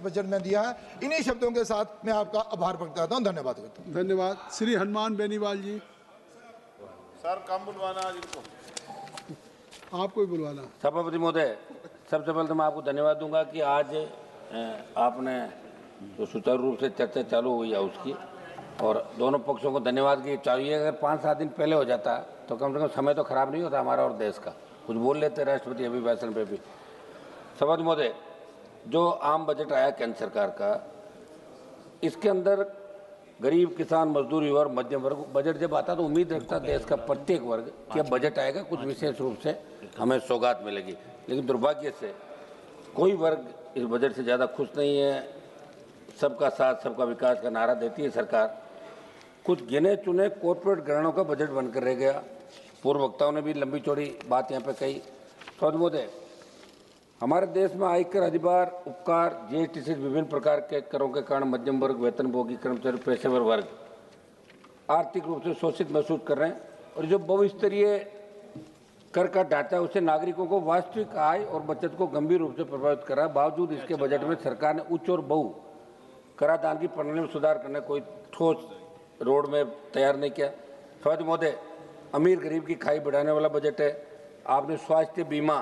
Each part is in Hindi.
बजट में दिया है। इन्हीं शब्दों के साथ मैं आपका आभार व्यक्त करता हूँ। धन्यवाद करता हूँ। धन्यवाद। श्री हनुमान बेनीवाल जी, सर कम बुलवाना जिनको आपको ही बुलवाना। सभापति महोदय, सबसे पहले तो मैं आपको धन्यवाद दूंगा कि आज आपने जो सुचारू रूप से चर्चा चालू हुई है उसकी, और दोनों पक्षों को धन्यवाद की चाहिए। अगर 5-7 दिन पहले हो जाता तो कम से कम समय तो खराब नहीं होता हमारा और देश का, कुछ बोल लेते राष्ट्रपति अभिभाषण पे भी। सभापति महोदय, जो आम बजट आया केंद्र सरकार का, इसके अंदर गरीब, किसान, मजदूर, युवा और मध्यम वर्ग, बजट जब आता तो उम्मीद रखता देश का प्रत्येक वर्ग कि अब बजट आएगा, कुछ विशेष रूप से हमें सौगात मिलेगी। लेकिन दुर्भाग्य से कोई वर्ग इस बजट से ज़्यादा खुश नहीं है। सबका साथ सबका विकास का नारा देती है सरकार, कुछ गिने चुने कॉर्पोरेट घरानों का बजट बनकर रह गया। पूर्व वक्ताओं ने भी लंबी चौड़ी बात यहाँ पे कही। सभापति महोदय, हमारे देश में आयकर, अधिभार, उपकार, जीएसटी से विभिन्न प्रकार के करों के कारण मध्यम वर्ग, वेतनभोगी, कर्मचारी, पेशेवर वर्ग आर्थिक रूप से शोषित महसूस कर रहे हैं। और जो बहुस्तरीय कर का ढांचा उससे नागरिकों को वास्तविक आय और बचत को गंभीर रूप से प्रभावित कर रहा है। बावजूद इसके बजट में सरकार ने उच्च और बहु कराधान की प्रणाली में सुधार करने कोई ठोस रोड में तैयार नहीं किया। सभापति महोदय, अमीर गरीब की खाई बढ़ाने वाला बजट है। आपने स्वास्थ्य बीमा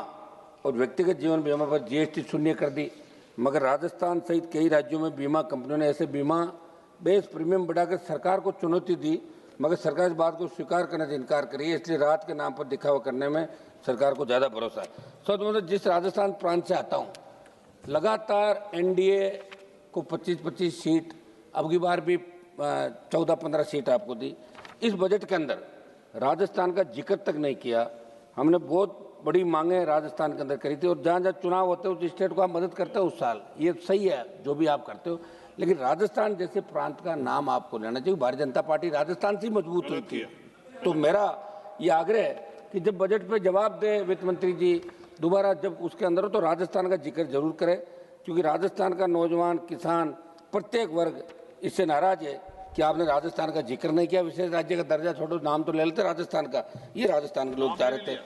और व्यक्तिगत जीवन बीमा पर जीएसटी शून्य कर दी, मगर राजस्थान सहित कई राज्यों में बीमा कंपनियों ने ऐसे बीमा बेस प्रीमियम बढ़ाकर सरकार को चुनौती दी, मगर सरकार इस बात को स्वीकार करने से इनकार करी है। इसलिए राहत के नाम पर दिखावा करने में सरकार को ज़्यादा भरोसा है। सभापति महोदय, जिस राजस्थान प्रांत से आता हूँ, लगातार एनडीए को 25-25 सीट, अब की बार भी 14-15 सीट आपको दी। इस बजट के अंदर राजस्थान का जिक्र तक नहीं किया। हमने बहुत बड़ी मांगे राजस्थान के अंदर करी थी, और जहाँ जहाँ चुनाव होते हैं उस स्टेट को आप मदद करते हो उस साल, ये सही है जो भी आप करते हो, लेकिन राजस्थान जैसे प्रांत का नाम आपको लेना चाहिए। भारतीय जनता पार्टी राजस्थान से मजबूत हुई थी। तो मेरा ये आग्रह है कि जब बजट पे जवाब दे वित्त मंत्री जी दोबारा, जब उसके अंदर हो तो राजस्थान का जिक्र जरूर करें, क्योंकि राजस्थान का नौजवान, किसान, प्रत्येक वर्ग इससे नाराज है कि आपने राजस्थान का जिक्र नहीं किया। विशेष राज्य का दर्जा छोड़ो, नाम तो ले लेते राजस्थान का, ये राजस्थान के लोग चाह रहे थे।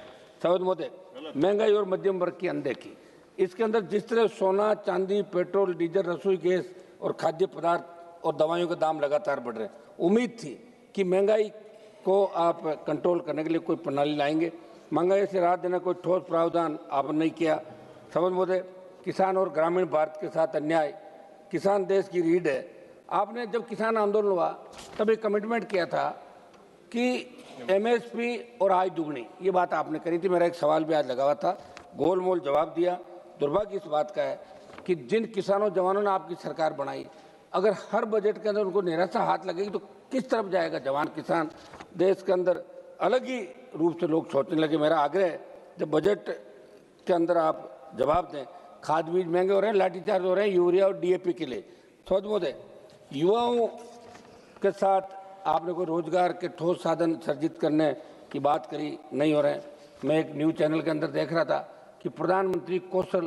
सभापति महोदय, महंगाई और मध्यम वर्ग की अनदेखी, इसके अंदर जिस तरह सोना, चांदी, पेट्रोल, डीजल, रसोई गैस और खाद्य पदार्थ और दवाइयों के दाम लगातार बढ़ रहे हैं, उम्मीद थी कि महंगाई को आप कंट्रोल करने के लिए कोई प्रणाली लाएंगे। महंगाई से राहत देने कोई ठोस प्रावधान आपने नहीं किया। सभापति महोदय, किसान और ग्रामीण भारत के साथ अन्याय, किसान देश की रीढ़ है। आपने जब किसान आंदोलन हुआ तब एक कमिटमेंट किया था कि एमएसपी और आय दुगनी, ये बात आपने करी थी। मेरा एक सवाल भी आज लगा हुआ था, गोलमोल जवाब दिया। दुर्भाग्य इस बात का है कि जिन किसानों जवानों ने आपकी सरकार बनाई, अगर हर बजट के अंदर उनको निराशा हाथ लगेगी तो किस तरफ जाएगा जवान किसान? देश के अंदर अलग ही रूप से लोग सोचने लगे। मेरा आग्रह है, जब बजट के अंदर आप जवाब दें। खाद बीज महंगे हो रहे हैं, लाठीचार्ज हो रहे हैं यूरिया और डीएपी के लिए। सभापति महोदय, युवाओं के साथ आपने कोई रोजगार के ठोस साधन सर्जित करने की बात करी, नहीं हो रहे हैं। मैं एक न्यूज़ चैनल के अंदर देख रहा था कि प्रधानमंत्री कौशल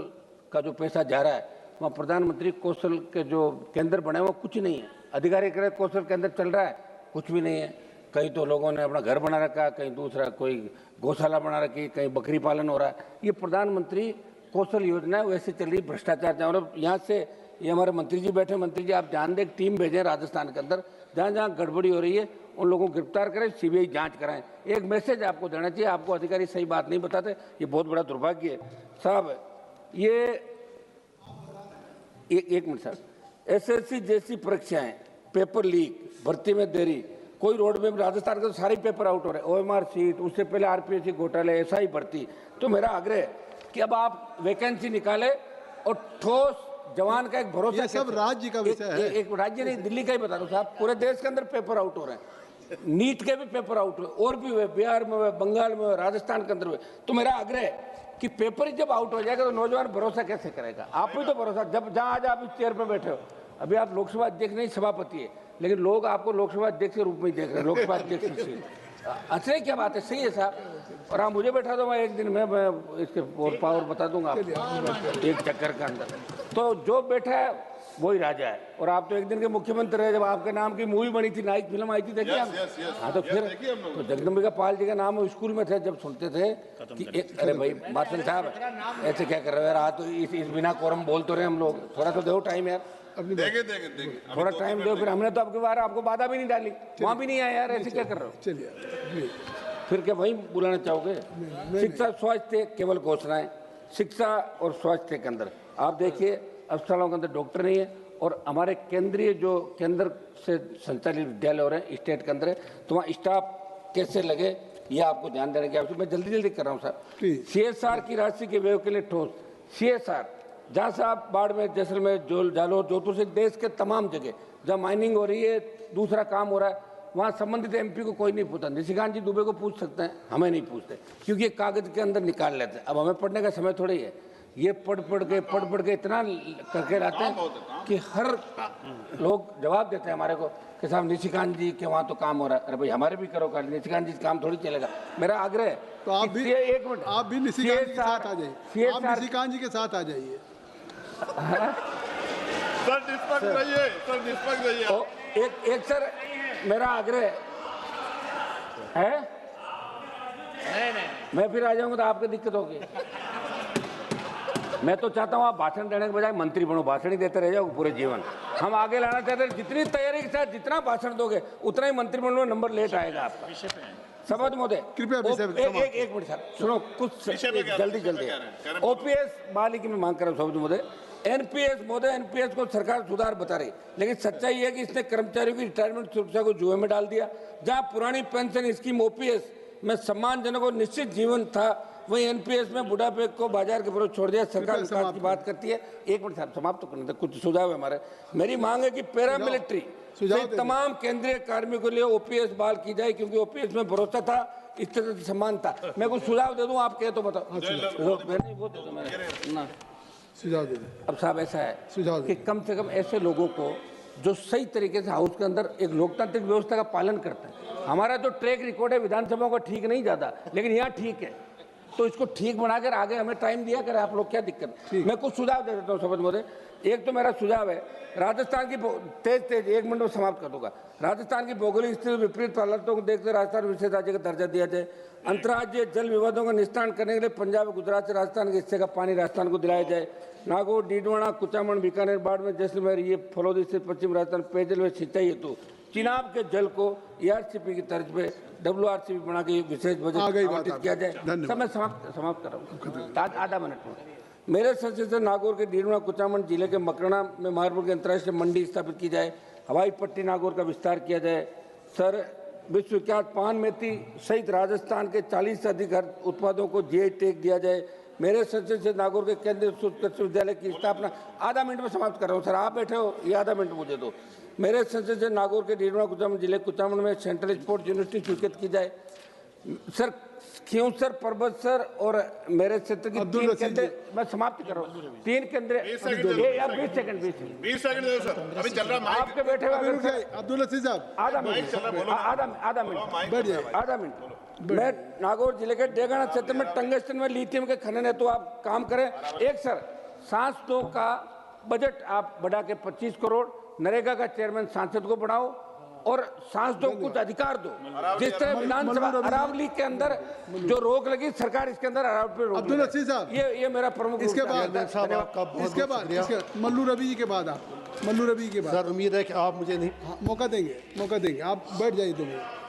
का जो पैसा जा रहा है, वहाँ प्रधानमंत्री कौशल के जो केंद्र बने वो कुछ नहीं है। अधिकारी कह रहे कौशल केंद्र चल रहा है, कुछ भी नहीं है। कहीं तो लोगों ने अपना घर बना रखा है, कहीं दूसरा कोई गौशाला बना रखी, कहीं बकरी पालन हो रहा है। ये प्रधानमंत्री कौशल योजना है, वैसे चल रही भ्रष्टाचार। और यहाँ से ये हमारे मंत्री जी बैठे, मंत्री जी आप ध्यान दें, टीम भेजें राजस्थान के अंदर, जहाँ जहाँ गड़बड़ी हो रही है उन लोगों को गिरफ्तार करें, सीबीआई जांच कराएं। एक मैसेज आपको देना चाहिए, आपको अधिकारी सही बात नहीं बताते, ये बहुत बड़ा दुर्भाग्य है साहब। ये एक मिनट सर, एसएससी जैसी परीक्षाएं, पेपर लीक, भर्ती में देरी, कोई रोड में राजस्थान के तो सारे पेपर आउट हो रहे हैं। ओएमआर सीट, उससे पहले आरपीएससी घोटाले, ऐसा ही भर्ती। तो मेरा आग्रह है कि अब आप वैकेंसी निकालें और ठोस जवान का एक भरोसा। ये सब राज्य का विषय है। एक राज्य नहीं, दिल्ली का ही बता रहा हूँ साहब, पूरे देश के अंदर पेपर आउट हो रहे हैं। नीट के भी पेपर आउट हुए, और भी हुए, बिहार में हुए, बंगाल में हुए, राजस्थान के अंदर हुए। तो मेरा आग्रह है कि पेपर ही जब आउट हो जाएगा तो नौजवान भरोसा कैसे करेगा? आप भी तो भरोसा, जब जहाँ आज आप इस चेयर पर बैठे हो, अभी आप लोकसभा अध्यक्ष नहीं सभापति है, लेकिन लोग आपको लोकसभा अध्यक्ष के रूप में ही देख रहे हैं, लोकसभा अध्यक्ष की सीट। अच्छा क्या बात है, सही है साहब। और आप मुझे बैठा दो, मैं एक दिन में मैं इसके पावर बता दूंगा आपको एक चक्कर के अंदर। तो जो बैठा है वही राजा है। और आप तो एक दिन के मुख्यमंत्री रहे, जब आपके नाम की मूवी बनी थी, नाइक फिल्म आई थी, देखिए आप। हाँ तो फिर तो जगदम्बिका पाल जी का नाम स्कूल में थे, जब सुनते थे कि अरे भाई मार्शल साहब ऐसे क्या कर रहे हो यार, आज तो इस बिना कोरम बोल तो रहे हम लोग, थोड़ा तो दो टाइम यार, थोड़ा टाइम दो। फिर हमने तो आपके बार आपको बाधा भी नहीं डाली, वहाँ भी नहीं आया यार, ऐसे क्या कर रहे हो? चलिए फिर क्या वही बुलाना चाहोगे? शिक्षा स्वास्थ्य केवल घोषणाएं, शिक्षा और स्वास्थ्य के अंदर आप देखिए अस्पतालों के अंदर डॉक्टर नहीं है, और हमारे केंद्रीय जो केंद्र से संचालित विद्यालय हो रहे हैं स्टेट के अंदर, तो वहाँ स्टाफ कैसे लगे ये आपको ध्यान देने की आवश्यकता। मैं जल्दी जल्दी कर रहा हूँ सर। CSR की राशि के व्यय के लिए ठोस CSR, जहाँ से आप बाड़मेर, जैसलमेर, जालौर, जोधपुर से देश के तमाम जगह जहाँ माइनिंग हो रही है, दूसरा काम हो रहा है, वहाँ संबंधित MP को कोई नहीं पूछता। निशिकांत जी दुबे को पूछ सकते हैं, हमें नहीं पूछते, क्योंकि ये कागज के अंदर निकाल लेते हैं। अब हमें पढ़ने का समय थोड़ी है, ये पढ़ पढ़ के इतना करके लाते हैं कि हर लोग जवाब देते हैं हमारे को कि साहब निशिकांत जी के वहाँ तो काम हो रहा है। अरे भाई हमारे भी करो, निशिकांत जी काम थोड़ी चलेगा। मेरा आग्रह है तो आप भी एक मिनट, आप भी निशिकांत जी के साथ आ जाइए, आप निशिकांत जी के साथ आ जाइए। सर निष्पक्ष रहिए, सर निष्पक्ष रहिए। एक सर मेरा आग्रह है, मैं फिर आ जाऊंगा तो आपको दिक्कत होगी। मैं तो चाहता हूँ आप भाषण देने के बजाय मंत्री बनो, भाषण ही देते रह जाओ पूरे जीवन। हम आगे लाना चाहते हैं, जितनी तैयारी के साथ जितना भाषण दोगे उतना ही मंत्रिमंडल में नंबर लेट आएगा आपका। शपथ महोदय, कृपया एक मिनट सर सुनो, कुछ जल्दी OPS बहाली की मैं मांग कर रहा हूँ शपथ महोदय। NPS को सरकार सुधार बता रही, लेकिन सच्चाई है कि इसने कर्मचारियों की रिटायरमेंट सुरक्षा को जुए में डाल दिया। जहां पुरानी पेंशन स्कीम OPS में सम्मानजनक और निश्चित जीवन था, वही NPS में बुढ़ापे को बाजार के विरोध छोड़ दिया। सरकार विकास की बात करती है। एक मिनट साहब समाप्त तो करने दे, कुछ सुझाव है हमारे। मेरी मांग है कि पैरामिलिट्री तमाम केंद्रीय कार्मिकों के लिए OPS बहाल की जाए, क्योंकि OPS में भरोसा था, इस तरह से सम्मान था। मैं कुछ सुझाव दे दूं, आप कहे तो बताओ। सुझाव दे। अब साहब ऐसा है कि कम से कम ऐसे लोगों को जो सही तरीके से हाउस के अंदर एक लोकतांत्रिक व्यवस्था का पालन करते हैं। हमारा जो ट्रैक रिकॉर्ड है विधानसभा का ठीक नहीं ज़्यादा, लेकिन यहाँ ठीक है, तो इसको ठीक बनाकर आगे हमें टाइम दिया करें आप लोग, क्या दिक्कत। मैं कुछ सुझाव दे देता हूँ शपथ महोदय। एक तो मेरा सुझाव है, राजस्थान की तेज एक मिनट में समाप्त कर दूंगा। राजस्थान की भौगोलिक स्थिति विपरीत हालातों को देखते राजस्थान विशेष राज्य का दर्जा दिया जाए। अंतर्राज्यीय जल विवादों का निस्तारण करने के लिए पंजाब, गुजरात से राजस्थान के हिस्से का पानी राजस्थान को दिलाया जाए। नागौर, डीडवाना, कुचामन, बीकानेर, बाड़मेर, जैसलमेर, ये फलौदी से पश्चिम राजस्थान पेयजल व सिंचाई हेतु चिनाब के जल को ERCP की तर्ज पे WRCP बना के विशेष बजट आवंटित किया जाए। सब मैं समाप्त कर रहा हूँ, आधा मिनट में। मेरे संसद से नागौर के डीडवाना, कुचामन जिले के मकराना में मारपुर की अंतर्राष्ट्रीय मंडी स्थापित की जाए। हवाई पट्टी नागौर का विस्तार किया जाए। सर विश्वविख्यात पान मेथी सहित राजस्थान के 40 से अधिक उत्पादों को GI टैग दिया जाए। मेरे संसद से नागौर के केंद्रीय कृषि विद्यालय की स्थापना, आधा मिनट में समाप्त कर रहा हूँ सर, आप बैठे हो, ये आधा मिनट मुझे दो। मेरे संसद से नागौर के डीडवाना, कुचामन जिले कुचामन में सेंट्रल स्पोर्ट्स यूनिवर्सिटी स्वीकृत की जाए। सर खियोसर, पर्वत सर और मेरे क्षेत्र की 3 केंद्र, मैं समाप्त कर रहा हूँ, 3 केंद्र। 20 सेकंड दे सर, अभी चल रहा माइक। आपके बैठे हुए अब्दुल अजीज साहब आधा मिनट। मैं नागौर जिले के डेगाना क्षेत्र में टंगस्टन में लिथियम के खनन है, तो आप काम करें। एक सर सांस 2 का बजट आप बढ़ा के 25 करोड़, नरेगा का चेयरमैन सांसद को बढ़ाओ और सांसदों को कुछ अधिकार दो। जिस तरह विधानसभा अरावली के अंदर जो रोक लगी, सरकार इसके अंदर अरावली पे रोक। अब्दुल अजीज साहब ये मेरा प्रमुख। इसके बाद मल्लू रवि के बाद सर उम्मीद है कि आप मुझे नहीं मौका देंगे, आप बैठ जाइए 2 मिनट।